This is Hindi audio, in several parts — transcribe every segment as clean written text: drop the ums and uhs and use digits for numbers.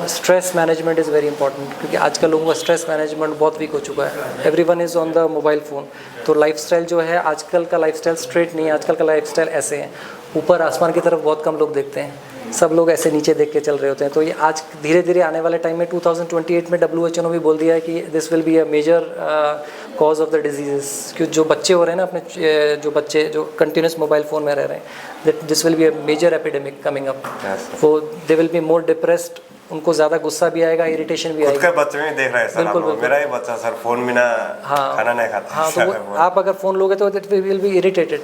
Stress management is very important, क्योंकि आजकल लोगों का स्ट्रेस मैनेजमेंट बहुत वीक हो चुका है। Everyone is on the mobile phone. तो लाइफस्टाइल जो है आजकल का लाइफस्टाइल स्ट्रेट नहीं है, आजकल का लाइफस्टाइल ऐसे है, ऊपर आसमान की तरफ बहुत कम लोग देखते हैं, सब लोग ऐसे नीचे देख के चल रहे होते हैं। तो ये आज धीरे धीरे आने वाले टाइम में 2028 में WHO ने भी बोल दिया है कि this will be a major cause of the disease. क्योंकि जो बच्चे हो रहे हैं ना, अपने जो बच्चे जो कंटिन्यूस मोबाइल फ़ोन में रह रहे हैं, that this will be a major epidemic coming up. वो they will be more depressed, उनको ज़्यादा गुस्सा भी आएगा, इरिटेशन भी आएगा। खुद के बच्चे भी देख रहे हैं सर, बिल्कुल, मेरा ही बच्चा सर फ़ोन बिना खाना नहीं खाता। हाँ, तो आप अगर फ़ोन लोगे तो इट विल बी इरिटेटेड।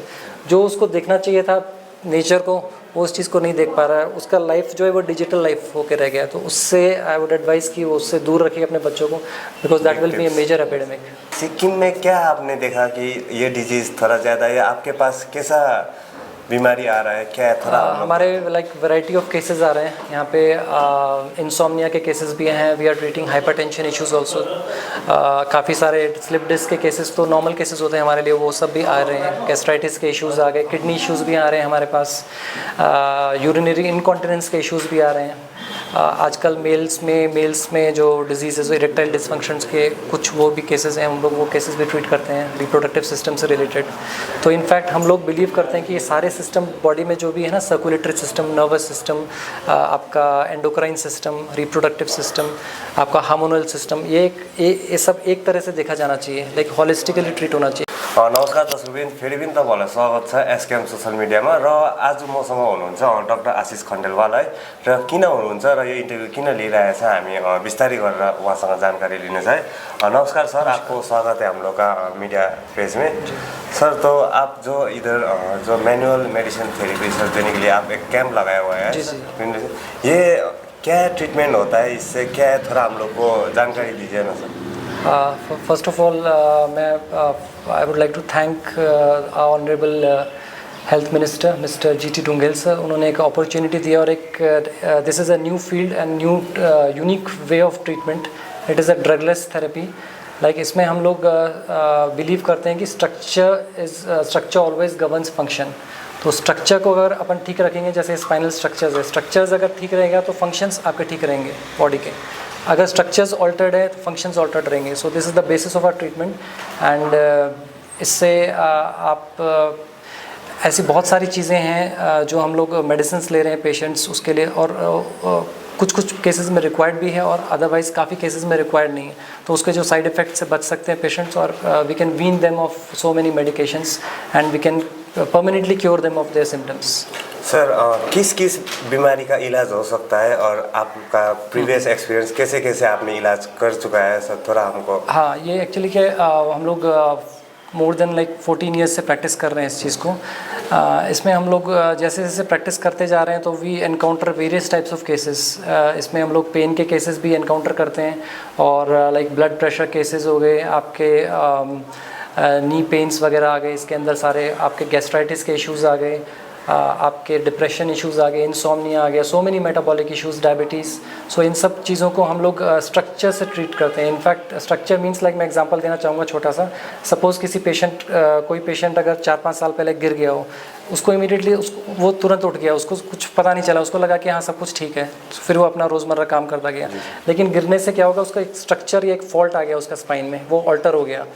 जो उसको देखना चाहिए था नेचर को, वो उस चीज़ को नहीं देख पा रहा है, उसका लाइफ जो है वो डिजिटल लाइफ होकर रह गया। तो उससे आई वुड एडवाइस कि वो उससे दूर रखिए अपने बच्चों को, because that will be a major epidemic. Sikkim में क्या आपने देखा कि ये डिजीज़ थोड़ा ज़्यादा है, आपके पास कैसा बीमारी आ रहा है, क्या है थोड़ा? हमारे लाइक वैरायटी ऑफ केसेस आ रहे हैं यहाँ पे। इंसोम्निया के केसेस भी हैं, we are treating hypertension issues also. काफ़ी सारे स्लिप डिस्क के केसेस तो नॉर्मल केसेस होते हैं हमारे लिए, वो सब भी आ रहे हैं। गैस्ट्राइटिस के इश्यूज़ आ गए, किडनी इश्यूज़ भी आ रहे हैं हमारे पास, यूरिनरी इनकॉन्टिनेंस के इश्यूज़ भी आ रहे हैं। आजकल मेल्स में जो डिजीज़ इरेक्टाइल डिसफंक्शंस के कुछ वो भी केसेस हैं, हम लोग वो केसेस भी ट्रीट करते हैं रिप्रोडक्टिव सिस्टम से रिलेटेड। तो इनफैक्ट हम लोग बिलीव करते हैं कि ये सारे सिस्टम बॉडी में जो भी है ना, सर्कुलेटरी सिस्टम, नर्वस सिस्टम, आपका एंडोक्राइन सिस्टम, रिप्रोडक्टिव सिस्टम, आपका हार्मोनल सिस्टम, ये सब एक तरह से देखा जाना चाहिए, लाइक होलिस्टिकली ट्रीट होना चाहिए। नमस्कार दर्शकबिन, फेरि पनि तपाईँहरूलाई स्वागत छ एसकेएम सोसल मिडियामा। र आज मसँग हुनुहुन्छ डाक्टर आशिष खण्डेलवाल है। र किन हुनुहुन्छ र यो इन्टरभ्यू किन लिइरहेछ, हामी विस्तारै गरेर उहाँसँग जानकारी लिने है। नमस्कार सर, आपको स्वागत है हम लोग का मीडिया पेज में। सर, तो आप इधर जो मैनुअल मेडिसिन थेरेपी सर देने के लिए आप एक कैंप लगाया हुआ है, ये क्या ट्रीटमेंट होता है, इससे क्या है, थोड़ा हम लोग को जानकारी दीजिए ना sir. First of all I would like to thank honourable health minister mister GT Dhungel sir. उन्होंने एक अपॉर्चुनिटी दिया और एक this is a new field and new unique way of treatment. It is a drugless therapy. Like इसमें हम लोग बिलीव करते हैं कि स्ट्रक्चर ऑलवेज गवर्न्स फंक्शन। तो स्ट्रक्चर को अगर अपन ठीक रखेंगे, जैसे स्पाइनल स्ट्रक्चर्स है, स्ट्रक्चर्स अगर ठीक रहेगा तो फंक्शंस आपके ठीक रहेंगे बॉडी के। अगर स्ट्रक्चर्स ऑल्टर्ड है तो फंक्शंस ऑल्टर्ड रहेंगे। So this is the basis of our treatment. And इससे आप ऐसी बहुत सारी चीज़ें हैं जो हम लोग मेडिसिन्स ले रहे हैं पेशेंट्स उसके लिए, और कुछ केसेस में रिक्वायर्ड भी है और अदरवाइज़ काफ़ी केसेस में रिक्वायर्ड नहीं है। तो उसके जो साइड इफ़ेक्ट से बच सकते हैं पेशेंट्स, और we can wean them off so many medications and we can permanently cure them of their symptoms. Sir, किस बीमारी का इलाज हो सकता है और आपका प्रीवियस एक्सपीरियंस कैसे आपने इलाज कर चुका है सर, थोड़ा हमको? हाँ, ये एक्चुअली क्या हम लोग मोर देन लाइक 14 ईयर्स से प्रैक्टिस कर रहे हैं इस चीज़ को। इसमें हम लोग जैसे जैसे प्रैक्टिस करते जा रहे हैं तो we encounter various types of cases. इसमें हम लोग पेन के केसेस भी एनकाउंटर करते हैं, और लाइक ब्लड प्रेशर केसेस हो गए, आपके नी पेन्स वगैरह आ गए, इसके अंदर सारे आपके गैस्ट्राइटिस के इश्यूज़ आ गए, आपके डिप्रेशन इश्यूज़ आ गए, इंसोम्निया आ गया, so many metabolic issues, diabetes. So इन सब चीज़ों को हम लोग स्ट्रक्चर से ट्रीट करते हैं। इनफैक्ट स्ट्रक्चर मींस लाइक मैं एग्जांपल देना चाहूँगा छोटा सा। सपोज़ किसी पेशेंट कोई पेशेंट अगर 4-5 साल पहले गिर गया हो, उसको इमीडिएटली वो तुरंत उठ गया, उसको कुछ पता नहीं चला, उसको लगा कि हाँ सब कुछ ठीक है, फिर वो अपना रोज़मर्रा काम करता गया। लेकिन गिरने से क्या होगा, उसका एक स्ट्रक्चर या एक फॉल्ट आ गया उसका स्पाइन में, वो ऑल्टर हो गया।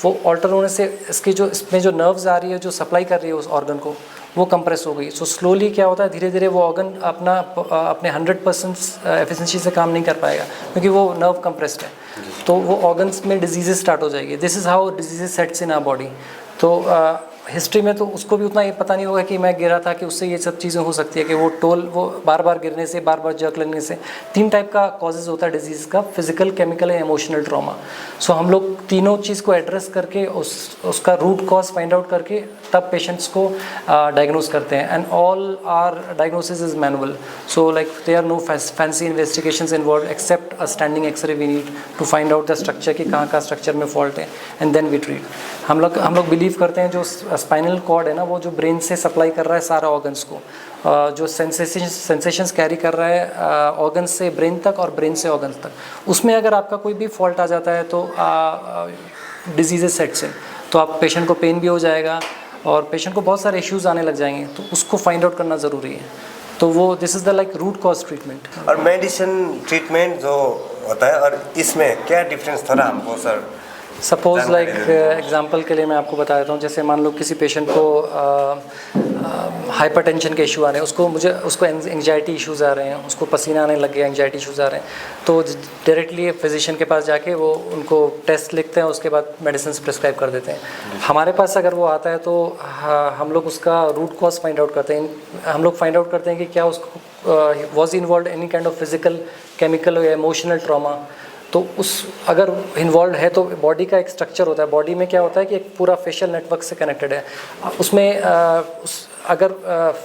वो ऑल्टर होने से इसमें जो नर्व्स आ रही है जो सप्लाई कर रही है उस ऑर्गन को, वो कंप्रेस हो गई। सो स्लोली क्या होता है, धीरे धीरे वो ऑर्गन अपने 100% एफिशिएंसी से काम नहीं कर पाएगा, क्योंकि वो नर्व कंप्रेस्ड है। तो वो ऑर्गन्स में डिजीजेस स्टार्ट हो जाएगी। This is how diseases sets in our body. तो हिस्ट्री में तो उसको भी उतना ये पता नहीं होगा कि मैं गिरा था, कि उससे ये सब चीज़ें हो सकती है कि वो बार बार गिरने से, बार बार जर्क लगने से। 3 टाइप का कॉजेज़ होता है डिजीज़ का, physical, chemical and emotional trauma. So हम लोग तीनों चीज़ को एड्रेस करके उसका रूट कॉज फाइंड आउट करके तब पेशेंट्स को डायग्नोज करते हैं। And all our diagnosis is manual. So like there are no fancy investigations involve except a standing x-ray we need to find out the structure कि कहाँ का स्ट्रक्चर में फॉल्ट है, एंड देन वी ट्रीट। हम लोग बिलीव करते हैं जो स्पाइनल कॉर्ड है ना, वो जो ब्रेन से सप्लाई कर रहा है सारा ऑर्गन्स को, जो सेंसेशंस कैरी कर रहा है ऑर्गन से ब्रेन तक और ब्रेन से ऑर्गन तक, उसमें अगर आपका कोई भी फॉल्ट आ जाता है तो डिजीजेज सेट्स इन, तो आप पेशेंट को पेन भी हो जाएगा और पेशेंट को बहुत सारे इश्यूज़ आने लग जाएंगे। तो उसको फाइंड आउट करना ज़रूरी है। तो वो this is the like root cause treatment. और मेडिसिन ट्रीटमेंट जो होता है और इसमें क्या डिफरेंस थोड़ा हमको सर सपोज लाइक एग्जांपल के लिए मैं आपको बता देता हूँ, जैसे मान लो किसी पेशेंट को हाइपरटेंशन के इशू आ रहे हैं, उसको एंग्जाइटी इश्यूज़ आ रहे हैं, उसको पसीना आने लग गया, एंग्जाइटी इश्यूज़ आ रहे हैं, तो डायरेक्टली फिजिशियन के पास जाके वो उनको टेस्ट लिखते हैं, उसके बाद मेडिसिन प्रिस्क्राइब कर देते हैं। हमारे पास अगर वो आता है तो हम लोग उसका रूट कॉज फाइंड आउट करते हैं। हम लोग फाइंड आउट करते हैं कि क्या उसको was involve any kind of physical, chemical या इमोशनल ट्रॉमा। तो उस अगर इन्वॉल्व है तो बॉडी का एक स्ट्रक्चर होता है, बॉडी में क्या होता है कि एक पूरा फेशियल नेटवर्क से कनेक्टेड है। उसमें अगर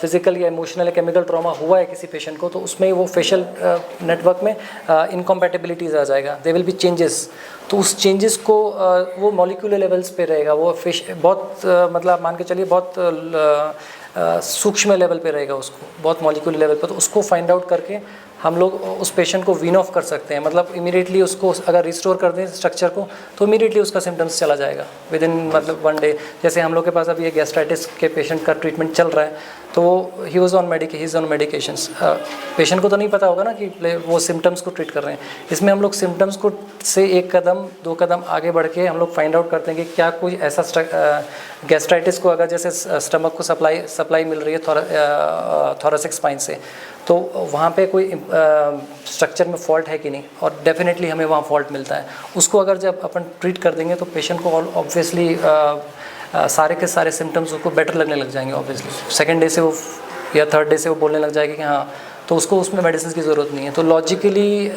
फिजिकल या इमोशनल या केमिकल ट्रॉमा हुआ है किसी पेशेंट को, तो उसमें वो फेशियल नेटवर्क में इनकम्पैटिबिलिटीज़ आ जाएगा, दे विल बी चेंजेस। तो उस चेंजेस को वो मॉलिक्यूलर लेवल्स पे रहेगा, वो बहुत मतलब मान के चलिए बहुत सूक्ष्म लेवल पे रहेगा, उसको बहुत मॉलिक्यूलर लेवल पे। तो उसको फाइंड आउट करके हम लोग उस पेशेंट को वीन ऑफ कर सकते हैं, मतलब इमीडिएटली उसको अगर रिस्टोर कर दें स्ट्रक्चर को तो इमीडिएटली उसका सिम्टम्स चला जाएगा विद इन मतलब 1 डे। जैसे हम लोग के पास अभी ये गैस्ट्राइटिस के पेशेंट का ट्रीटमेंट चल रहा है, तो वो he is on medications. Patient को तो नहीं पता होगा ना कि वो सिम्टम्स को ट्रीट कर रहे हैं। इसमें हम लोग सिम्टम्स को से 1 कदम 2 कदम आगे बढ़ के हम लोग फाइंड आउट करते हैं कि क्या कोई ऐसा गैस्ट्राइटिस को अगर जैसे स्टमक को सप्लाई मिल रही है थोरेसिक स्पाइन से, तो वहाँ पे कोई स्ट्रक्चर में फॉल्ट है कि नहीं, और डेफिनेटली हमें वहाँ फॉल्ट मिलता है। उसको अगर जब अपन ट्रीट कर देंगे तो पेशेंट को ऑब्वियसली सारे के सारे सिम्टम्स उसको बेटर लगने लग जाएंगे। ऑब्वियसली सेकंड डे से वो या थर्ड डे से वो बोलने लग जाएगी कि हाँ, तो उसको उसमें मेडिसिन की ज़रूरत नहीं है। तो logically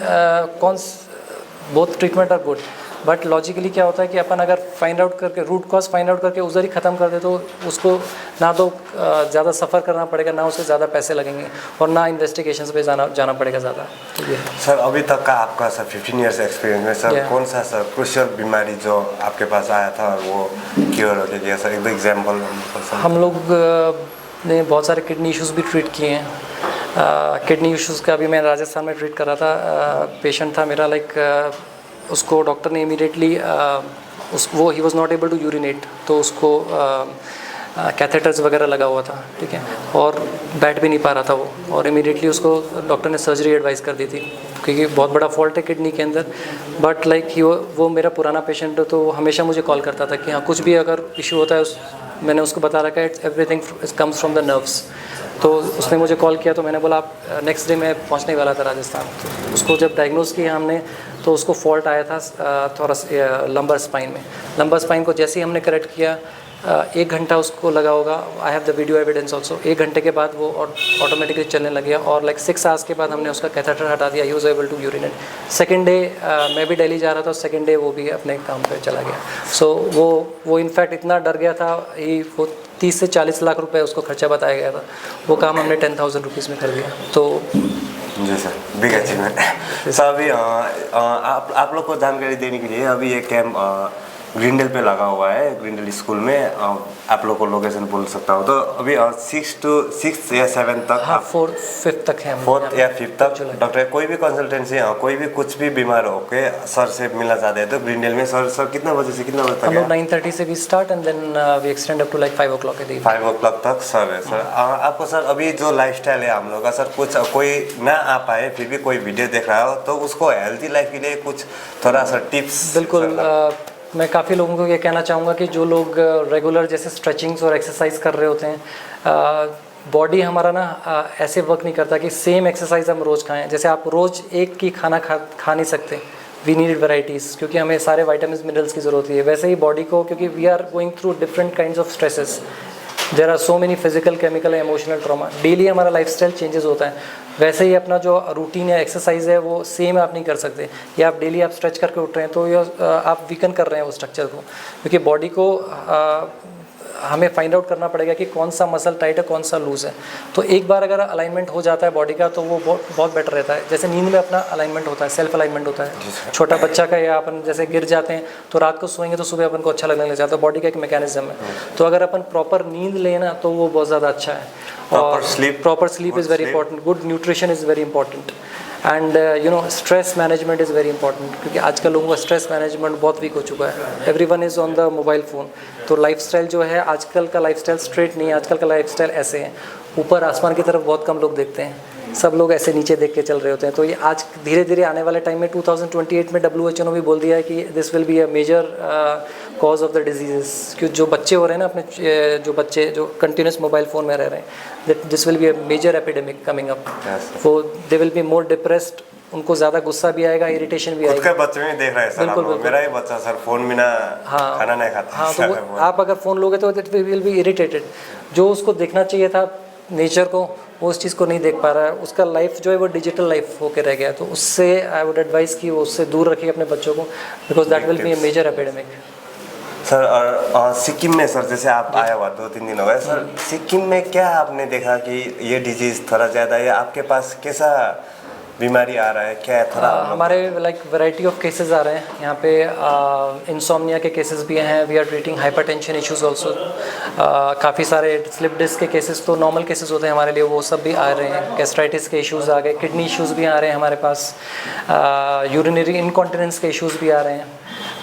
both treatment are good, but logically क्या होता है कि अपन अगर फाइंड आउट करके रूट कॉज फाइंड आउट करके उधर ही ख़त्म कर दे तो उसको ना तो ज़्यादा सफ़र करना पड़ेगा, ना उससे ज़्यादा पैसे लगेंगे, और ना इन्वेस्टिगेशंस पे जाना पड़ेगा ज़्यादा। तो ये सर अभी तक का आपका सर 15 ईयर्स एक्सपीरियंस में सर कौन सा सर क्रूशियल बीमारी जो आपके पास आया था और वो क्योर हो गया सर, एक दो एग्जाम्पल? हम लोग ने बहुत सारे किडनी इश्यूज़ भी ट्रीट किए हैं। किडनी इश्यूज़ का अभी मैं राजस्थान में ट्रीट कर रहा था। पेशेंट था मेरा लाइक उसको डॉक्टर ने इमीडिएटली वो he was not able to urinate, तो उसको कैथेटर्स वगैरह लगा हुआ था, ठीक है, और बैठ भी नहीं पा रहा था वो, और इमीडिएटली उसको डॉक्टर ने सर्जरी एडवाइस कर दी थी क्योंकि बहुत बड़ा फॉल्ट है किडनी के अंदर। बट लाइक वो मेरा पुराना पेशेंट है, तो वो हमेशा मुझे कॉल करता था कि हाँ कुछ भी अगर इशू होता है मैंने उसको बता रखा है everything comes from the nerves. तो उसने मुझे कॉल किया, तो मैंने बोला आप नेक्स्ट डे मैं पहुंचने वाला था राजस्थान। तो उसको जब डायग्नोस किया हमने, तो उसको फॉल्ट आया था थोड़ा लंबर स्पाइन में। लंबर स्पाइन को जैसे ही हमने करेक्ट किया 1 घंटा उसको लगा होगा, I have the video evidence also. 1 घंटे के बाद वो ऑटोमेटिकली चलने लग गया, और लाइक 6 आवर्स के बाद हमने उसका कैथेटर हटा दिया, he was able to urinate. Second day मैं भी दिल्ली जा रहा था, सेकेंड डे वो भी अपने काम पे चला गया। सो वो इनफैक्ट इतना डर गया था, वो 30 से 40 लाख रुपए उसको खर्चा बताया गया था, वो काम हमने 10,000 रुपीज़ में कर दिया। तो जी सर, बिग अचीवमेंट। सर अभी आप लोग को जानकारी देने के लिए अभी ये कैंप ग्रीनडेल पे लगा हुआ है, ग्रीनडेल स्कूल में। आप लोग को लोकेशन बोल सकता हूँ, तो अभी 6 या 7 तक, हाँ 4-5 तक है, 4 या 5 तक डॉक्टर कोई भी कंसल्टेंसी कोई भी कुछ भी बीमार हो के सर से मिलना चाहते हैं तो ग्रीनडेल में। सर कितना बजे से कितना बजे तक? हम लोग 9:30 से भी start and then we extend up to like 5 o'clock के दिन। 5 o'clock तक सर है। सर आपको सर अभी जो लाइफस्टाइल है हम लोग का, सर कुछ कोई ना आ पाए फिर भी कोई वीडियो देख रहा हो तो उसको हेल्थी लाइफ के लिए कुछ थोड़ा सा टिप्स? बिल्कुल, मैं काफ़ी लोगों को ये कहना चाहूँगा कि जो लोग रेगुलर जैसे स्ट्रेचिंग्स और एक्सरसाइज कर रहे होते हैं, बॉडी हमारा ना ऐसे वर्क नहीं करता कि सेम एक्सरसाइज हम रोज़ खाएं। जैसे आप रोज़ एक की खाना खा नहीं सकते, वी नीड वैराइटीज़, क्योंकि हमें सारे वाइटामिन मिनरल्स की ज़रूरत है। वैसे ही बॉडी को, क्योंकि we are going through different kinds of stresses, there are so many physical, chemical, emotional trauma, daily हमारा लाइफस्टाइल चेंजेस होता है। वैसे ही अपना जो रूटीन या एक्सरसाइज है वो सेम आप नहीं कर सकते। या आप डेली आप स्ट्रेच करके उठ रहे हैं तो ये आप वीकन कर रहे हैं वो स्ट्रक्चर को, क्योंकि बॉडी को हमें फाइंड आउट करना पड़ेगा कि कौन सा मसल टाइट है, कौन सा लूज़ है। तो एक बार अगर अलाइनमेंट हो जाता है बॉडी का तो वो बहुत बेटर रहता है। जैसे नींद में अपना अलाइनमेंट होता है, सेल्फ अलाइनमेंट होता है छोटा बच्चा का, या अपन जैसे गिर जाते हैं तो रात को सोएंगे तो सुबह अपन को अच्छा लगने लग जाता है, बॉडी का एक मैकेनिज्म है। तो अगर अपन प्रॉपर नींद लेना तो वो बहुत ज़्यादा अच्छा है। और proper sleep is very important, good nutrition is very important. And you know stress management is very important, क्योंकि आजकल लोगों का स्ट्रेस मैनेजमेंट बहुत वीक हो चुका है। Everyone is on the mobile phone. तो लाइफस्टाइल जो है आजकल का लाइफस्टाइल स्ट्रेट नहीं है, आजकल का लाइफस्टाइल ऐसे है, ऊपर आसमान की तरफ बहुत कम लोग देखते हैं, सब लोग ऐसे नीचे देख के चल रहे होते हैं। तो ये आज धीरे धीरे आने वाले टाइम में 2028 में WHO ने भी बोल दिया है कि this will be a major cause of the diseases. क्योंकि जो बच्चे हो रहे हैं ना, अपने जो बच्चे जो कंटिन्यूस मोबाइल फ़ोन में रह रहे हैं, this will be a major epidemic coming up. वो they will be more depressed, उनको ज़्यादा गुस्सा भी आएगा, इरिटेशन भी आएगा। खुद के बच्चे में देख रहे हैं सर, बिल्कुल, बिल्कुल। मेरा ही बच्चा सर फोन बिना खाना नहीं खाता। हाँ, तो आप अगर फ़ोन लोगे तो इट विल बी इरिटेटेड। जो उसको देखना चाहिए था नेचर को, वो उस चीज़ को नहीं देख पा रहा है, उसका लाइफ जो है वो डिजिटल लाइफ होके रह गया। तो उससे आई वुड एडवाइस कि वो उससे दूर रखिए अपने बच्चों को, because that will be a major epidemic. Sir और सिक्किम में सर जैसे आप आया हुआ 2-3 दिन हो गए सर, सिक्किम में क्या आपने देखा कि ये डिजीज़ थोड़ा ज़्यादा है, आपके पास कैसा बीमारी आ रहा है, क्या है थोड़ा हमारे लाइक वैरायटी ऑफ केसेस आ रहे हैं यहाँ पे। इंसोम्निया के केसेस भी हैं, we are treating hypertension issues also. काफ़ी सारे स्लिप डिस्क के केसेस तो नॉर्मल केसेस होते हैं हमारे लिए, वो सब भी आ रहे हैं। गैस्ट्राइटिस के इश्यूज़ आ गए, किडनी इश्यूज़ भी आ रहे हैं हमारे पास, यूरिनरी इनकॉन्टिनेंस के इश्यूज़ भी आ रहे हैं।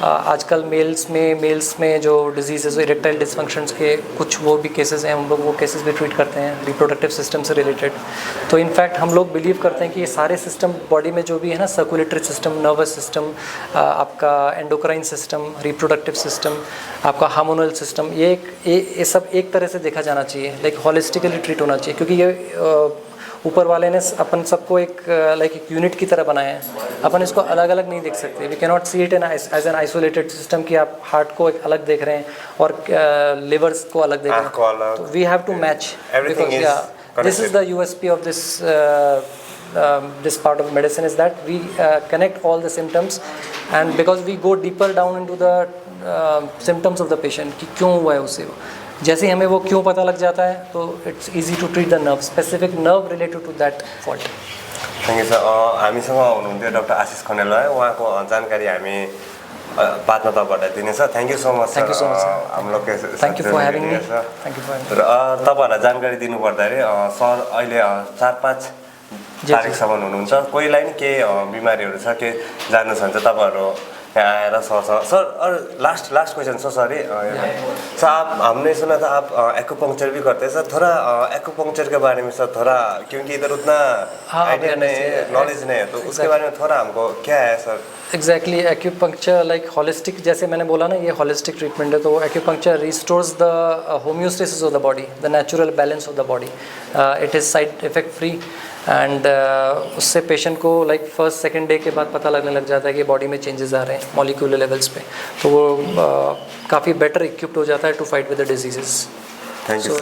आजकल मेल्स में जो डिजीज़ इरेक्टाइल डिसफंक्शंस के कुछ वो भी केसेस हैं, हम लोग वो केसेस भी ट्रीट करते हैं रिप्रोडक्टिव सिस्टम से रिलेटेड। तो इनफैक्ट हम लोग बिलीव करते हैं कि ये सारे सिस्टम बॉडी में जो भी है ना, सर्कुलेटरी सिस्टम, नर्वस सिस्टम, आपका एंडोक्राइन सिस्टम, रिप्रोडक्टिव सिस्टम, आपका हार्मोनल सिस्टम, ये सब एक तरह से देखा जाना चाहिए, लाइक हॉलिस्टिकली ट्रीट होना चाहिए। क्योंकि ये ऊपर वाले ने अपन सबको एक लाइक एक यूनिट की तरह बनाया है, अपन इसको अलग अलग नहीं देख सकते। We can not see it as an isolated system कि आप हार्ट को एक अलग देख रहे हैं और लिवर्स को अलग देख रहे हैं। तो we have to match, because this is the USP of this part of medicine is that we connect all the symptoms, and because we go deeper down into the symptoms of the patient कि क्यों हुआ है उसे। जैसे हमें वो क्यों पता लग जाता है तो it's easy to treat the nerve, specific nerve related to that fault. Thank you sir. हामीसँग हुनुहुन्थ्यो डाक्टर आशिष खण्डेल है, उहाँको जानकारी हामी बादमा तपाईँहरूलाई दिनेछ। Thank you so much Thank you so much, sir. हम लोग Thank you for having me. Thank you for having me. र तपाईँहरूलाई जानकारी दिनुपर्दाखेरि सर अहिले 4-5 तारिकसम्म हुनुहुन्छ। कोहीलाई नि केही बिमारीहरू छ, के जान्नु छ भने चाहिँ तपाईँहरू यहाँ आएर सर्छ। सर और लास्ट क्वेश्चन सर सर आप हमने सुना था आप एक्यूपंक्चर भी करते हैं सर, थोड़ा एक्यूपंक्चर के बारे में सर थोड़ा, क्योंकि इधर उतना आइडिया नहीं है, नॉलेज नहीं है, तो उसके बारे में थोड़ा हमको क्या है sir? Exactly, acupuncture like holistic, जैसे मैंने बोला ना, ये हॉलिस्टिक ट्रीटमेंट है। तो acupuncture restores the homeostasis of the body, the natural balance of the body. It is side effect free and उससे पेशेंट को लाइक फर्स्ट सेकेंड डे के बाद पता लगने लग जाता है कि बॉडी में चेंजेस आ रहे हैं मॉलिक्यूलर लेवल्स पे। तो वो काफ़ी बेटर इक्विप्ड हो जाता है to fight with the diseases. Thank you.